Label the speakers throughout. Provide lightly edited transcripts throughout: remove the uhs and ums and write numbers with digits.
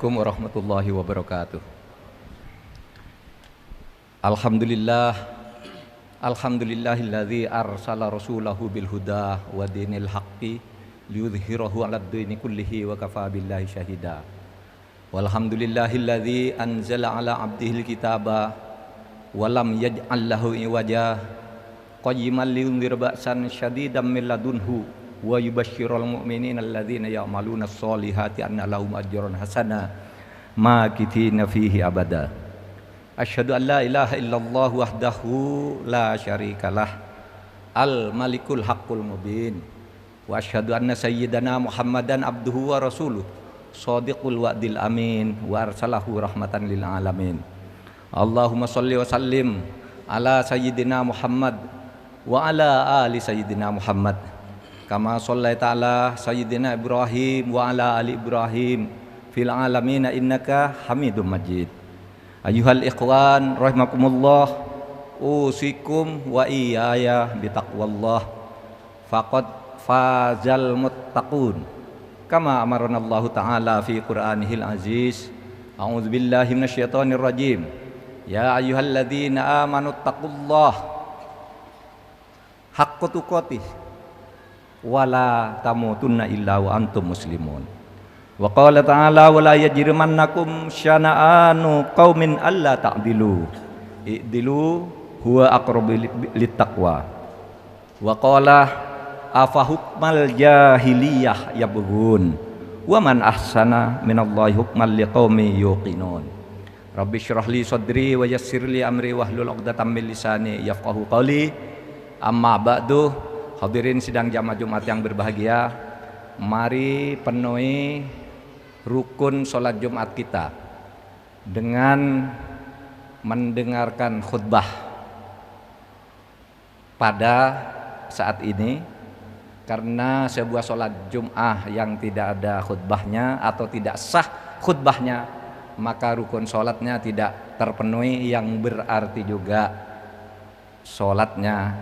Speaker 1: Assalamualaikum warahmatullahi wabarakatuh. Alhamdulillah, alhamdulillahilladzi arsala rasulahu bil huda wa dinil haqqi liyudhhirahu 'alad dini kullihi wa kafa billahi syahida. Walhamdulillahilladzi anzala 'ala 'abdihil kitaba wa lam yaj'al lahu iwaja qayyiman liyundhira ba'san syadidan min ladunhu wa yubashshiral mu'minina alladzina ya'maluna sholihati anna lahum ajran hasana makithina fihi abada. Asyhadu an la ilaha illallah wahdahu la syarikalah al malikul haqqul mubin wa asyhadu anna sayyidana Muhammadan abduhu wa rasuluh shadiqul wa'dil amin wa arsalahu rahmatan lil alamin. Allahumma shalli wa sallim ala sayyidina Muhammad wa ala ali sayyidina Muhammad kama shallaita ala sayyidina Ibrahim wa ala ali Ibrahim fil alamin innaka Hamidum Majid. Ayyuhal ikhwan rahimakumullah, usikum wa iyaya bitaqwallah faqad fazal muttaqun kama amarana Allah taala fi Qur'anihil aziz. A'udzubillahi minasyaitonir rajim. Ya ayyuhalladzina amanu taqullaha haqqa tuqatih wala tamutunna illa wa antum muslimun. Wa qala ta'ala wa la yajrimannakum syana'anu qaumin alla ta'dilu i'dilu huwa aqrabu littaqwa. Wa qala afa hukmal jahiliyah yabghun wa man ahsana minallahi hukman liqaumi yuqinun. Rabbi syrah li sadri wa yassir li amri wahlul 'uqdatam min lisani yafqahu qawli. Amma ba'du. Hadirin sidang jamaah Jumat yang berbahagia, mari penuhi rukun sholat Jumat kita dengan mendengarkan khutbah pada saat ini, karena sebuah sholat Jumat yang tidak ada khutbahnya atau tidak sah khutbahnya, maka rukun sholatnya tidak terpenuhi, yang berarti juga sholatnya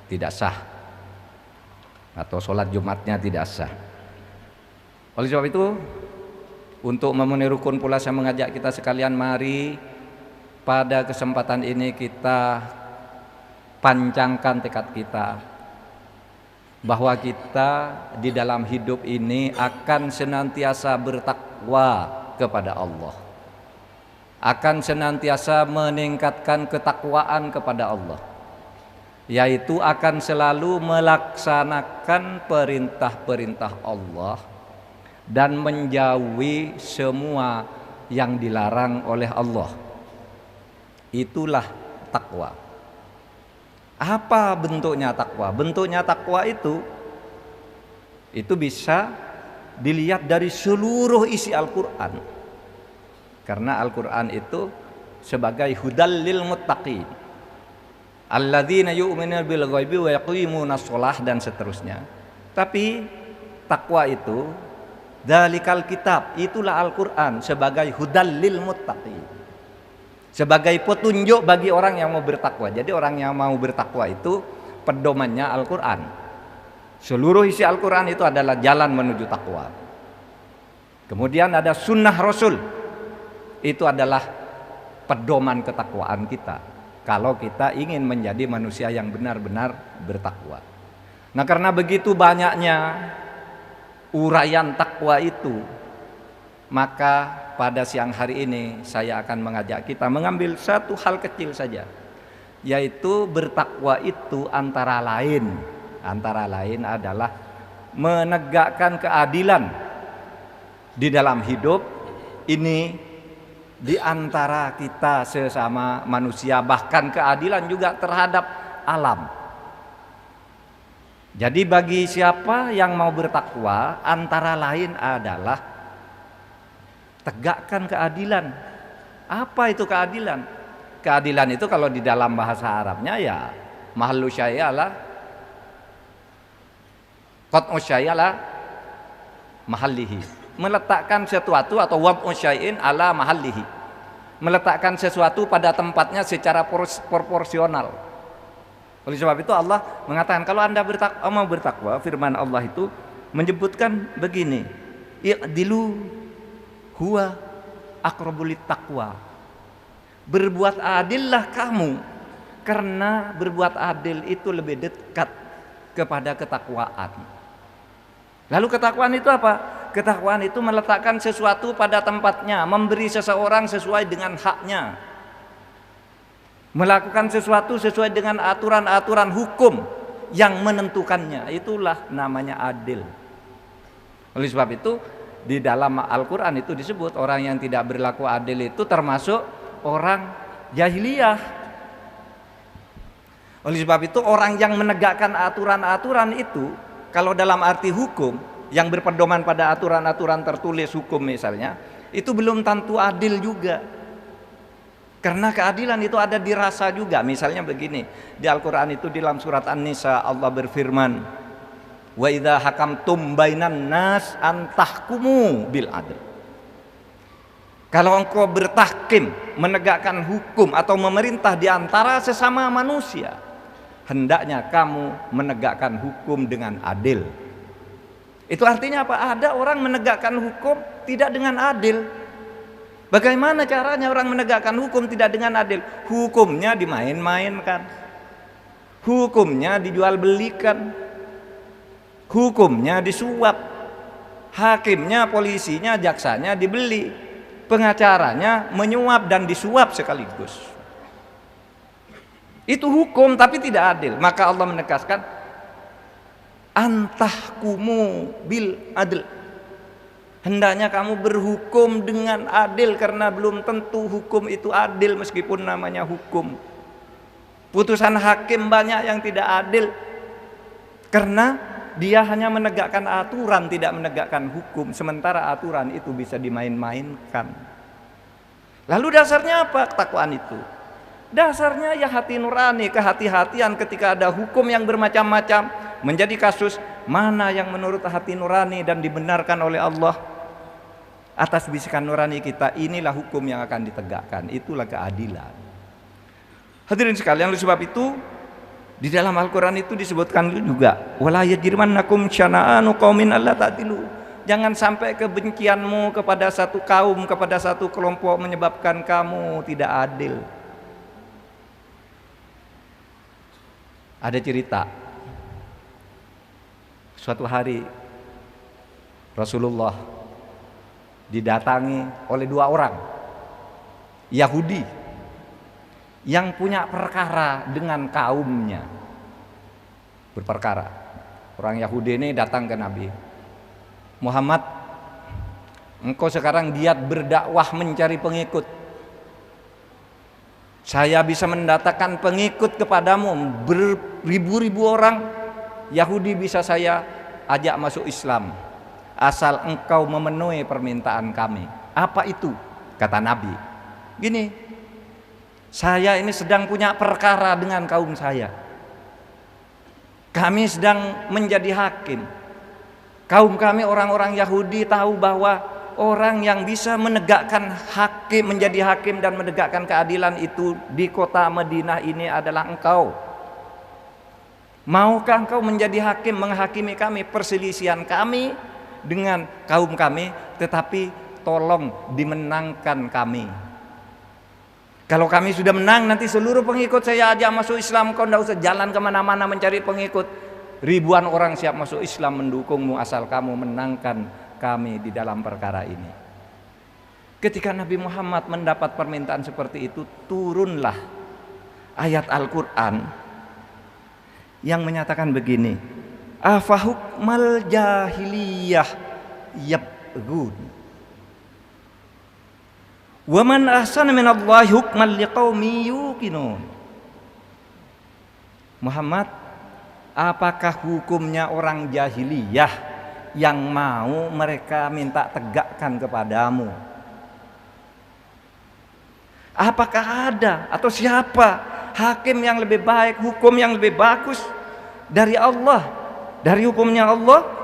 Speaker 1: tidak sah atau sholat Jumatnya tidak sah. Oleh sebab itu, untuk memenuhi rukun pula saya mengajak kita sekalian, mari pada kesempatan ini kita pancangkan tekad kita bahwa kita di dalam hidup ini akan senantiasa bertakwa kepada Allah, akan senantiasa meningkatkan ketakwaan kepada Allah, yaitu akan selalu melaksanakan perintah-perintah Allah dan menjauhi semua yang dilarang oleh Allah. Itulah takwa. Apa bentuknya takwa? Bentuknya takwa itu bisa dilihat dari seluruh isi Al-Quran, karena Al-Quran itu sebagai hudal lil muttaqin alladzina yu'minuna bil ghaibi wa yaqimunas shalah dan seterusnya. Tapi takwa itu dzalikal kitab, itulah Al-Qur'an sebagai hudal lil muttaqin, sebagai petunjuk bagi orang yang mau bertakwa. Jadi orang yang mau bertakwa itu pedomannya Al-Qur'an. Seluruh isi Al-Qur'an itu adalah jalan menuju takwa. Kemudian ada sunnah Rasul, itu adalah pedoman ketakwaan kita kalau kita ingin menjadi manusia yang benar-benar bertakwa. Nah, karena begitu banyaknya uraian takwa itu, maka pada siang hari ini saya akan mengajak kita mengambil satu hal kecil saja, yaitu bertakwa itu antara lain adalah menegakkan keadilan di dalam hidup ini di antara kita sesama manusia, bahkan keadilan juga terhadap alam. Jadi bagi siapa yang mau bertakwa, antara lain adalah tegakkan keadilan. Apa itu keadilan? Keadilan itu kalau di dalam bahasa Arabnya ya mahallu syai'ala qat'u syai'ala mahallihi. Meletakkan sesuatu atau wad'u syai'in ala mahallihi, meletakkan sesuatu pada tempatnya secara proporsional. Oleh sebab itu Allah mengatakan kalau Anda mau bertakwa, firman Allah itu menyebutkan begini, i'dilu huwa aqrabul taqwa. Berbuat adillah kamu, karena berbuat adil itu lebih dekat kepada ketakwaan. Lalu ketakwaan itu apa? Ketakwaan itu meletakkan sesuatu pada tempatnya, memberi seseorang sesuai dengan haknya, melakukan sesuatu sesuai dengan aturan-aturan hukum yang menentukannya. Itulah namanya adil. Oleh sebab itu di dalam Al-Quran itu disebut orang yang tidak berlaku adil itu termasuk orang jahiliyah. Oleh sebab itu orang yang menegakkan aturan-aturan itu, kalau dalam arti hukum yang berpedoman pada aturan-aturan tertulis hukum misalnya, itu belum tentu adil juga. Karena keadilan itu ada dirasa juga. Misalnya begini, di Al-Quran itu di dalam surat An-Nisa Allah berfirman, wa idza hakamtum bainan nas an tahkumu bil adl. Kalau engkau bertahkim, menegakkan hukum atau memerintah di antara sesama manusia, hendaknya kamu menegakkan hukum dengan adil. Itu artinya apa? Ada orang menegakkan hukum tidak dengan adil. Bagaimana caranya orang menegakkan hukum tidak dengan adil? Hukumnya dimain-mainkan, hukumnya dijual belikan, hukumnya disuap, hakimnya, polisinya, jaksanya dibeli, pengacaranya menyuap dan disuap sekaligus. Itu hukum tapi tidak adil. Maka Allah menegaskan antahkumu bil adl. Hendaknya kamu berhukum dengan adil, karena belum tentu hukum itu adil meskipun namanya hukum. Putusan hakim banyak yang tidak adil karena dia hanya menegakkan aturan, tidak menegakkan hukum, sementara aturan itu bisa dimain-mainkan. Lalu dasarnya apa ketakwaan itu? Dasarnya ya hati nurani, kehati-hatian ketika ada hukum yang bermacam-macam, menjadi kasus mana yang menurut hati nurani dan dibenarkan oleh Allah. Atas bisikan nurani kita, inilah hukum yang akan ditegakkan. Itulah keadilan. Hadirin sekalian, oleh sebab itu di dalam Al-Quran itu disebutkan juga, wala yajrimannakum syana'anu qaumin alla ta'dilu. Jangan sampai kebencianmu kepada satu kaum, kepada satu kelompok menyebabkan kamu tidak adil. Ada cerita, suatu hari Rasulullah didatangi oleh dua orang Yahudi yang punya perkara dengan kaumnya. Berperkara. Orang Yahudi ini datang ke Nabi, Muhammad, engkau sekarang giat berdakwah mencari pengikut. Saya bisa mendatangkan pengikut kepadamu, beribu-ribu orang Yahudi bisa saya ajak masuk Islam, asal engkau memenuhi permintaan kami. Apa itu? Kata Nabi, gini, saya ini sedang punya perkara dengan kaum saya. Kami sedang menjadi hakim. Kaum kami orang-orang Yahudi tahu bahwa orang yang bisa menegakkan hakim, menjadi hakim dan menegakkan keadilan itu di kota Madinah ini adalah engkau. Maukah engkau menjadi hakim, menghakimi kami perselisihan kami dengan kaum kami, tetapi tolong dimenangkan kami. Kalau kami sudah menang, nanti seluruh pengikut saya ajak masuk Islam. Kau tidak usah jalan kemana-mana mencari pengikut. Ribuan orang siap masuk Islam mendukungmu asal kamu menangkan kami di dalam perkara ini. Ketika Nabi Muhammad mendapat permintaan seperti itu, turunlah ayat Al-Quran yang menyatakan begini, afahukmal jahiliyah yabghun wa man ahsana minallahi hukman liqaumin yuqinun. Muhammad, apakah hukumnya orang jahiliyah yang mau mereka minta tegakkan kepadamu? Apakah ada atau siapa hakim yang lebih baik, hukum yang lebih bagus dari Allah, dari hukumnya Allah?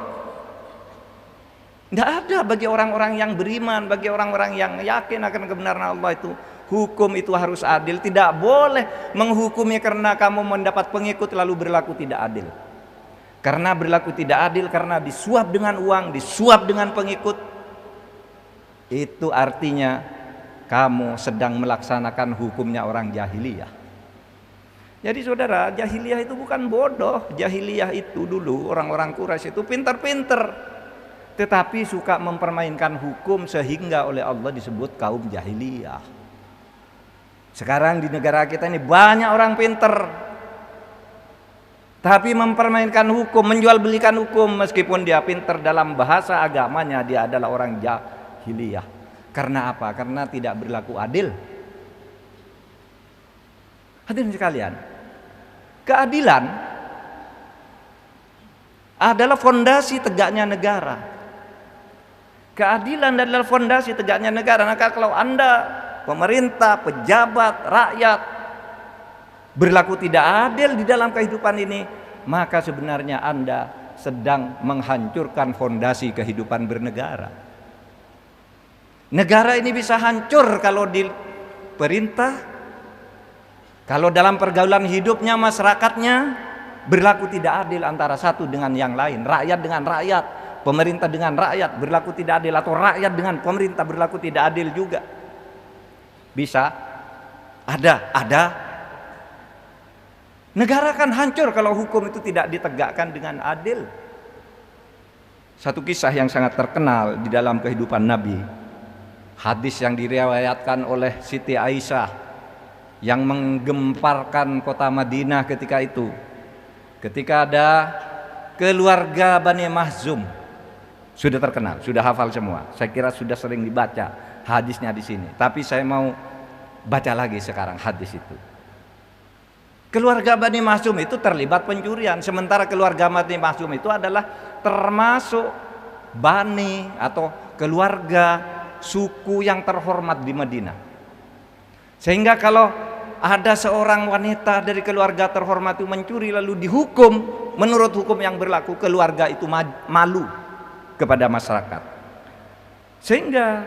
Speaker 1: Tidak ada bagi orang-orang yang beriman, bagi orang-orang yang yakin akan kebenaran Allah itu. Hukum itu harus adil. Tidak boleh menghukumi karena kamu mendapat pengikut lalu berlaku tidak adil. Karena berlaku tidak adil karena disuap dengan uang, disuap dengan pengikut, itu artinya kamu sedang melaksanakan hukumnya orang jahiliyah. Jadi saudara, jahiliyah itu bukan bodoh. Jahiliyah itu dulu orang-orang Quraisy itu pintar-pintar, tetapi suka mempermainkan hukum sehingga oleh Allah disebut kaum jahiliyah. Sekarang di negara kita ini banyak orang pintar, tapi mempermainkan hukum, menjual belikan hukum, meskipun dia pintar dalam bahasa agamanya, dia adalah orang jahiliyah. Karena apa? Karena tidak berlaku adil. Hadirin sekalian, keadilan adalah fondasi tegaknya negara. Keadilan adalah fondasi tegaknya negara. Maka kalau Anda, pemerintah, pejabat, rakyat berlaku tidak adil di dalam kehidupan ini, maka sebenarnya Anda sedang menghancurkan fondasi kehidupan bernegara. Negara ini bisa hancur kalau di perintah, kalau dalam pergaulan hidupnya masyarakatnya berlaku tidak adil antara satu dengan yang lain, rakyat dengan rakyat, pemerintah dengan rakyat berlaku tidak adil, atau rakyat dengan pemerintah berlaku tidak adil juga. Bisa ada. Negara akan hancur kalau hukum itu tidak ditegakkan dengan adil. Satu kisah yang sangat terkenal di dalam kehidupan Nabi, hadis yang diriwayatkan oleh Siti Aisyah yang menggemparkan kota Madinah ketika itu. Ketika ada keluarga Bani Mahzum, sudah terkenal, sudah hafal semua. Saya kira sudah sering dibaca hadisnya di sini. Tapi saya mau baca lagi sekarang hadis itu. Keluarga Bani Mahzum itu terlibat pencurian, sementara keluarga Bani Mahzum itu adalah termasuk bani atau keluarga suku yang terhormat di Madinah. Sehingga kalau ada seorang wanita dari keluarga terhormat itu mencuri lalu dihukum menurut hukum yang berlaku, keluarga itu malu kepada masyarakat. Sehingga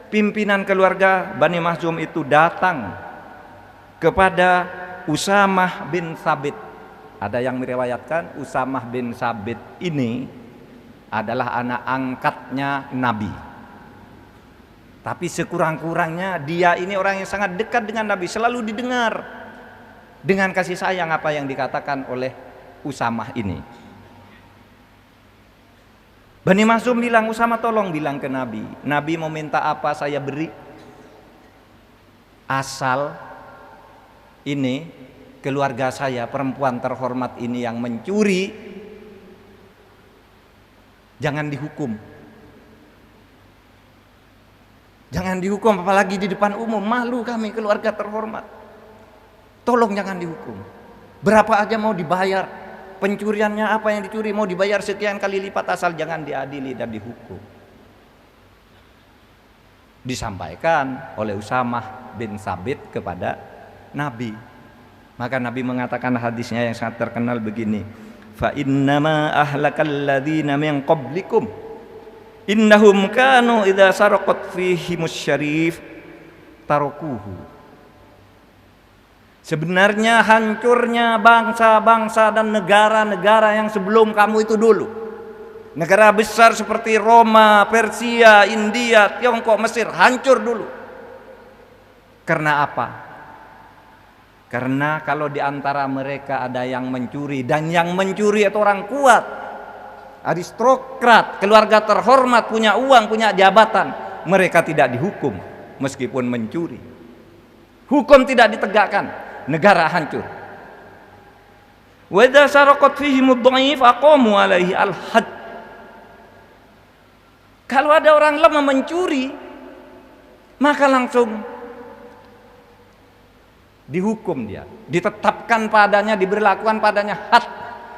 Speaker 1: pimpinan keluarga Bani Mahzum itu datang kepada Usamah bin Sabit. Ada yang meriwayatkan Usamah bin Sabit ini adalah anak angkatnya Nabi. Tapi sekurang-kurangnya dia ini orang yang sangat dekat dengan Nabi, selalu didengar dengan kasih sayang apa yang dikatakan oleh Usamah ini. Bani Mahzum bilang, Usamah tolong bilang ke Nabi, Nabi mau minta apa saya beri, asal ini keluarga saya, perempuan terhormat ini yang mencuri, jangan dihukum. Jangan dihukum, apalagi di depan umum, malu kami keluarga terhormat. Tolong jangan dihukum. Berapa aja mau dibayar, pencuriannya apa yang dicuri mau dibayar sekian kali lipat, asal jangan diadili dan dihukum. Disampaikan oleh Usamah bin Sabit kepada Nabi. Maka Nabi mengatakan hadisnya yang sangat terkenal begini, fa innama ahlakal ladzina min qablikum innahum kanu idza saraqat fihimus syarif tarukuhu. Sebenarnya hancurnya bangsa-bangsa dan negara-negara yang sebelum kamu itu dulu, negara besar seperti Roma, Persia, India, Tiongkok, Mesir, hancur dulu. Karena apa? Karena kalau di antara mereka ada yang mencuri, dan yang mencuri itu orang kuat, aristokrat, keluarga terhormat, punya uang, punya jabatan, mereka tidak dihukum meskipun mencuri. Hukum tidak ditegakkan, negara hancur. Wa idza saraqat fihimud dhaif aqamu alaihi al-had. Kalau ada orang lemah mencuri, maka langsung dihukum dia, ditetapkan padanya, diberlakukan padanya had,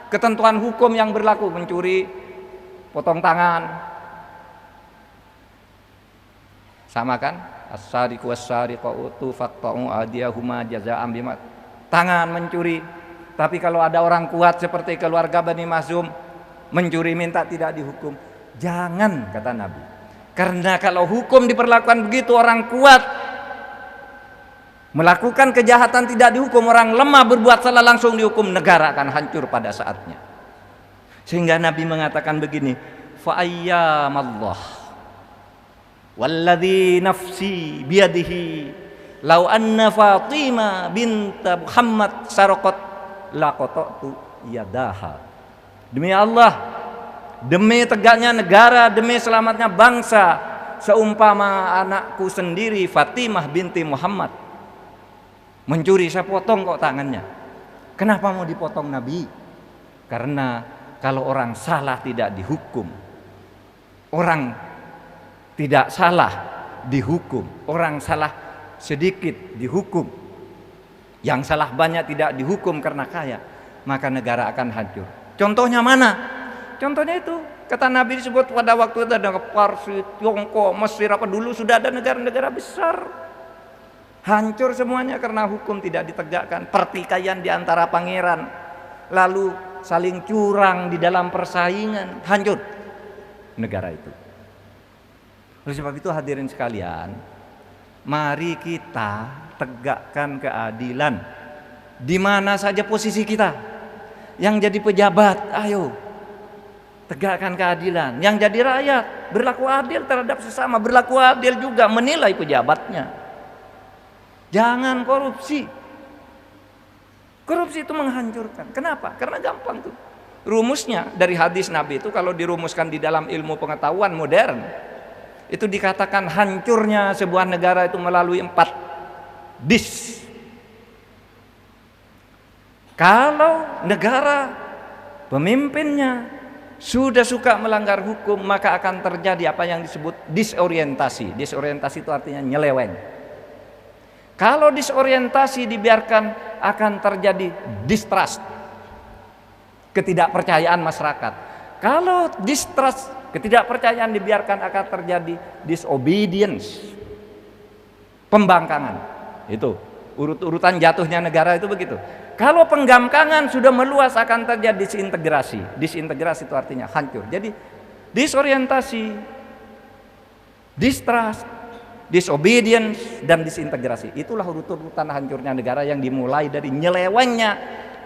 Speaker 1: ketentuan hukum yang berlaku. Mencuri potong tangan, sama kan? As-sariqu was-sariqatu faqta'u adiyahuma jazaa'an bima, tangan mencuri. Tapi kalau ada orang kuat seperti keluarga Bani Mahzum mencuri minta tidak dihukum, jangan, kata Nabi. Karena kalau hukum diperlakukan begitu, orang kuat melakukan kejahatan tidak dihukum, orang lemah berbuat salah langsung dihukum, negara akan hancur pada saatnya. Sehingga Nabi mengatakan begini, fa ayyamallah Walladzi nafsi biyadihi lau anna Fatimah binta Muhammad saraqat laqata'tu yadaha. Demi Allah, demi tegaknya negara, demi selamatnya bangsa, seumpama anakku sendiri Fatimah binti Muhammad mencuri, saya potong kok tangannya. Kenapa mau dipotong Nabi? Karena kalau orang salah tidak dihukum, orang tidak salah dihukum, orang salah sedikit dihukum, yang salah banyak tidak dihukum karena kaya, maka negara akan hancur. Contohnya mana? Contohnya itu, kata Nabi disebut pada waktu itu ada Parsi, Tiongkok, Mesir, apa dulu sudah ada negara-negara besar. Hancur semuanya karena hukum tidak ditegakkan, pertikaian di antara pangeran, lalu saling curang di dalam persaingan, hancur negara itu. Oleh sebab itu hadirin sekalian, mari kita tegakkan keadilan di mana saja posisi kita. Yang jadi pejabat, ayo tegakkan keadilan. Yang jadi rakyat, berlaku adil terhadap sesama, berlaku adil juga menilai pejabatnya. Jangan korupsi. Korupsi itu menghancurkan. Kenapa? Karena gampang tuh. Rumusnya dari hadis Nabi itu kalau dirumuskan di dalam ilmu pengetahuan modern, itu dikatakan hancurnya sebuah negara itu melalui 4 dis. Kalau negara pemimpinnya sudah suka melanggar hukum, maka akan terjadi apa yang disebut disorientasi. Disorientasi itu artinya nyeleweng. Kalau disorientasi dibiarkan, akan terjadi distrust, ketidakpercayaan masyarakat. Kalau distrust, ketidakpercayaan dibiarkan, akan terjadi disobedience, pembangkangan. Itu urutan jatuhnya negara itu begitu. Kalau penggangkangan sudah meluas, akan terjadi disintegrasi. Disintegrasi itu artinya hancur. Jadi disorientasi, distrust, disobedience, dan disintegrasi. Itulah urutan hancurnya negara yang dimulai dari nyelewengnya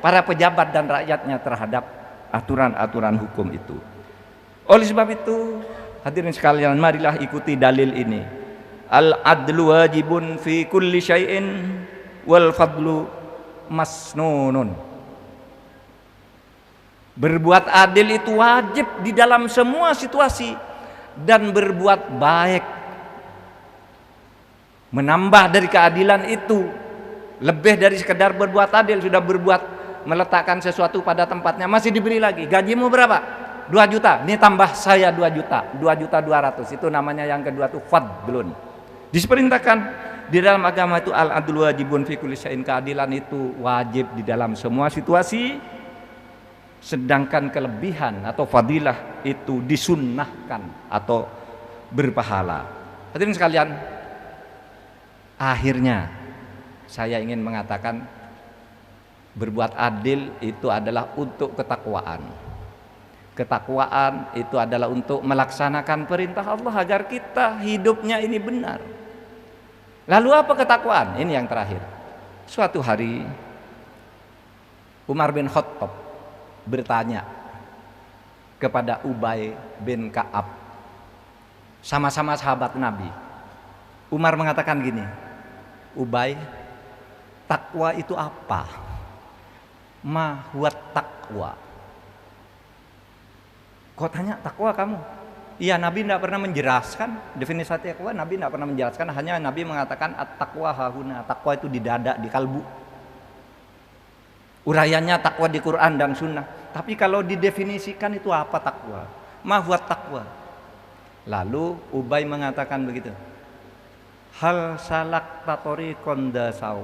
Speaker 1: para pejabat dan rakyatnya terhadap aturan-aturan hukum itu. Oleh sebab itu, hadirin sekalian, marilah ikuti dalil ini. Al-adlu wajibun fi kulli syai'in wal fadlu masnunun. Berbuat adil itu wajib di dalam semua situasi, dan berbuat baik, menambah dari keadilan itu, lebih dari sekedar berbuat adil, sudah berbuat meletakkan sesuatu pada tempatnya, masih diberi lagi. Gajimu berapa? 2 juta. Ini tambah saya 2 juta. 2.200.000. Itu namanya yang kedua itu fadlun. Diperintahkan di dalam agama itu al-adlu wajibun fi kulli syai'in, keadilan itu wajib di dalam semua situasi, sedangkan kelebihan atau fadilah itu disunnahkan atau berpahala. Hadirin sekalian, akhirnya saya ingin mengatakan berbuat adil itu adalah untuk ketakwaan. Ketakwaan itu adalah untuk melaksanakan perintah Allah agar kita hidupnya ini benar. Lalu apa ketakwaan? Ini yang terakhir. Suatu hari Umar bin Khattab bertanya kepada Ubay bin Ka'ab, sama-sama sahabat Nabi. Umar mengatakan gini, Ubay, takwa itu apa? Ma huwa takwa? Kau tanya takwa kamu? Iya, Nabi tidak pernah menjelaskan definisi takwa. Nabi tidak pernah menjelaskan, hanya Nabi mengatakan at-taqwa hahuna, takwa itu di dada, di kalbu. Uraiannya takwa di Quran dan Sunnah. Tapi kalau didefinisikan itu apa takwa? Ma huwa takwa? Lalu Ubay mengatakan begitu. Hal salak tatori kondasau.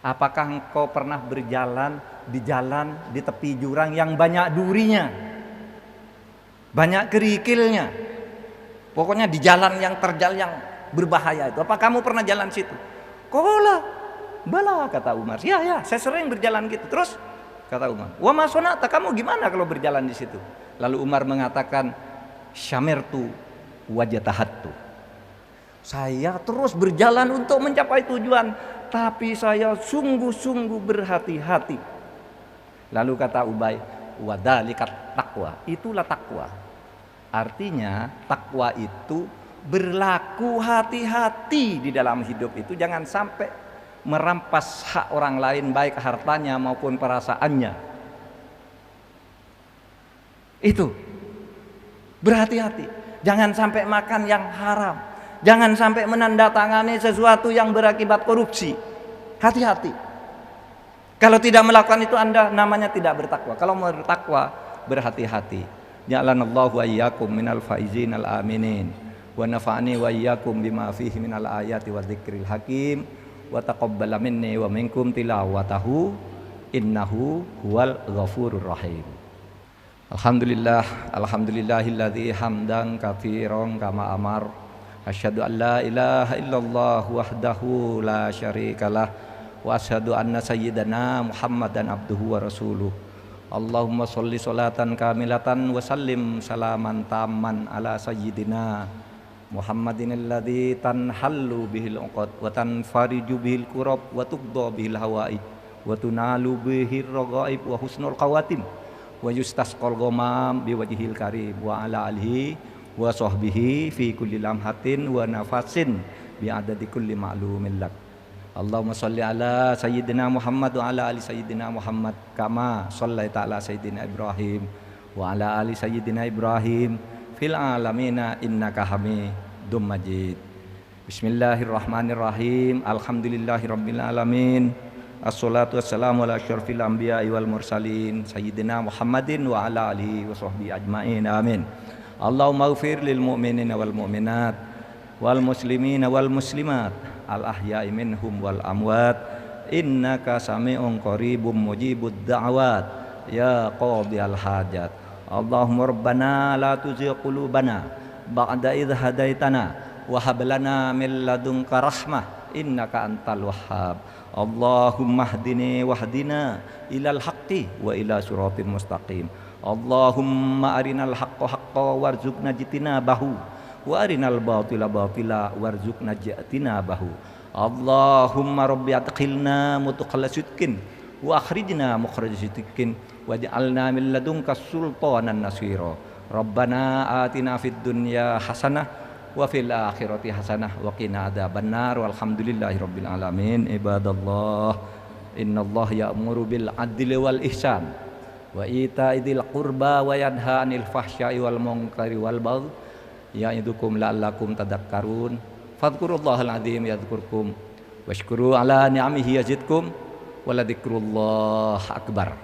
Speaker 1: Apakah engkau pernah berjalan di jalan di tepi jurang yang banyak durinya, banyak kerikilnya, pokoknya di jalan yang terjal yang berbahaya itu? Apa kamu pernah jalan situ? Kola, bala, kata Umar. Ya, saya sering berjalan gitu. Terus kata Umar, wa ma sonata, kamu gimana kalau berjalan di situ? Lalu Umar mengatakan, syamirtu wajatahattu. Saya terus berjalan untuk mencapai tujuan, tapi saya sungguh-sungguh berhati-hati. Lalu kata Ubay, wadalikat takwa, itulah takwa. Artinya takwa itu berlaku hati-hati di dalam hidup itu, jangan sampai merampas hak orang lain baik hartanya maupun perasaannya. Itu berhati-hati, jangan sampai makan yang haram, jangan sampai menandatangani sesuatu yang berakibat korupsi. Hati-hati. Kalau tidak melakukan itu Anda namanya tidak bertakwa. Kalau bertakwa berhati-hati. Ja'alanallahu wa iyyakum minal faizin al aminin wa nafa'ani wa iyyakum bima fihi minal ayati wa dzikril hakim wa taqabbala minni wa minkum tilawatahu innahu huwal ghafurur rahim. Alhamdulillahilladzi hamdan katsiran kama amar. Asyhadu an la ilaha illallah wahdahu la syarikalah wa asyhadu anna sayyidana Muhammadan abduhu wa rasuluh. Allahumma sholli sholatan kamilatan wa sallim salaman tamman ala sayyidina Muhammadin alladzi tanhallu bihil uqad wa tanfariju bihil kurab wa tuqda bihil hawaij wa tunalu bihir raghaib wa husnul qawatim wa yustasqal ghamam biwajhil karim wa ala alihi wa sahbihi fi kulli lamhatin wa nafasin bi adadi kulli ma'lumin lak. Allahumma sholli ala sayyidina Muhammad wa ala ali sayyidina Muhammad kama shallaita ala sayyidina Ibrahim wa ala ali sayyidina Ibrahim fil alamina innaka Hamidum Majid. Bismillahirrahmanirrahim. Alhamdulillahirabbil alamin. Assalatu wassalamu ala asyrafil anbiya'i wal mursalin sayyidina Muhammadin wa ala alihi wa sahbihi ajmain. Amin. Allahumma ighfir lil mu'minina wal mu'minat wal muslimina wal muslimat al ahya'i minhum wal amwat innaka sami'un qaribum mujibud da'wat ya qadiyal hajat. Allahumma rabbana la tuzigh qulubana ba'da idh hadaitana wa hab lana min ladunka rahmah innaka antal wahhab. Allahumma hdini wahdina ilal haqqi wa ila siratal mustaqim. Allahumma arinal haqqa haqqan warzuqna jitinabahu wa arinal batila batila warzuqna jitinabahu. Allahumma rabbi adkhilna mudkhala sidqin wa akhrijna mukhraj sidqin waj'alna min ladunka sultanan nasira. Rabbana atina fid dunya hasanah wa fil akhirati hasanah wa qina adzabannar. Walhamdulillahi rabbil alamin. Ibadallah, innallaha ya'muru bil adli wal ihsan wa ita'idil qurba wa yanha 'anil fahsya'i wal munkari wal baghi ya'idukum la'allakum tadhakkarun. Fadhkurullahal azim yadhkurkum washkuru ala ni'amihi yazidkum wa la dzikrullahi akbar.